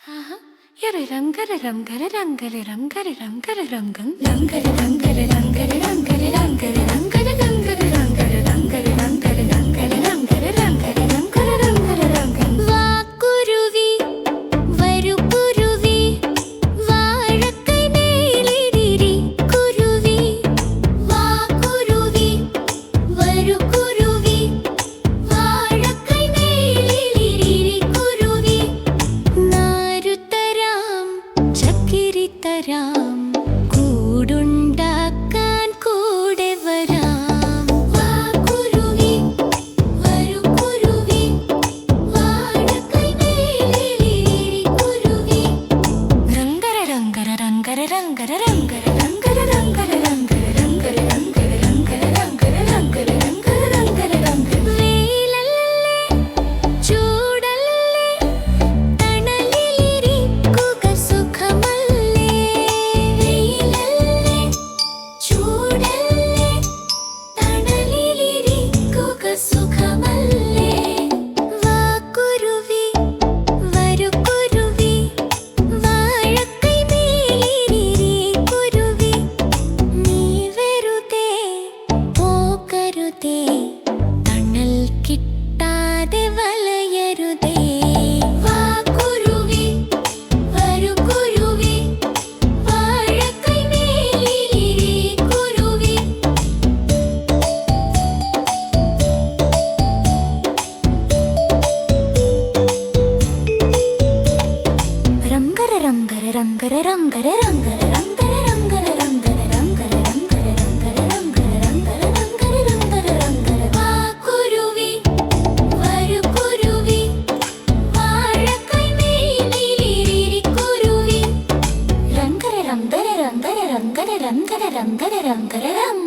Yare rangare rangare rangare rangare rangare rangam rangare rangare rangare rangare rangare rangare rangare rangare rangare rangare rangare rangare rangare rangare rangare rangam vakuruvi varu kuruvi vaazhakkai melidiri kuruvi vakuruvi varu kuruvi vaazhakkai melidiri kuruvi ചക്കിരിത്തരാം കൂടുണ്ടാക്കാൻ കൂടെ വരാം വാകുരുവി വരു കുരുവി വാഴക്കൈ മേലിലിരി കുരുവി രംഗര രംഗര രംഗര രംഗര രംഗര രംഗര രംഗര രംഗര രംഗര രംഗര രംഗര രംഗര രംഗര രംഗര രംഗര രംഗര വേലല്ലേ ചൂടല്ലേ തണലിലിരിക്കുക സുഖമല്ലേ വേലല്ലേ ചൂടല്ലേ തണലിലിരിക്കുക സുഖമല്ലേ വാകുരുവി വരു കുരുവി വാഴക്കൈ മേലിരിരി കുരുവി നീ വെറുതെ പോകരുതേ തണൽ കിട്ടാതെ വലയരുതേ വാകുരുവി വരു കുരുവി വാഴക്കൈ മേലിരിരി കുരുവി രംഗര രംഗര രംഗര രംഗര രംഗര രംഗര രംഗര രംഗര രംഗര രംഗര രംഗര രംഗര രംഗര രംഗര രംഗര രംഗര വാകുരുവി വരു കുരുവി വാഴക്കൈ മേലിരിരി കുരുവി രംഗര രംഗര രംഗര രംഗര രംഗര രംഗര രംഗര രം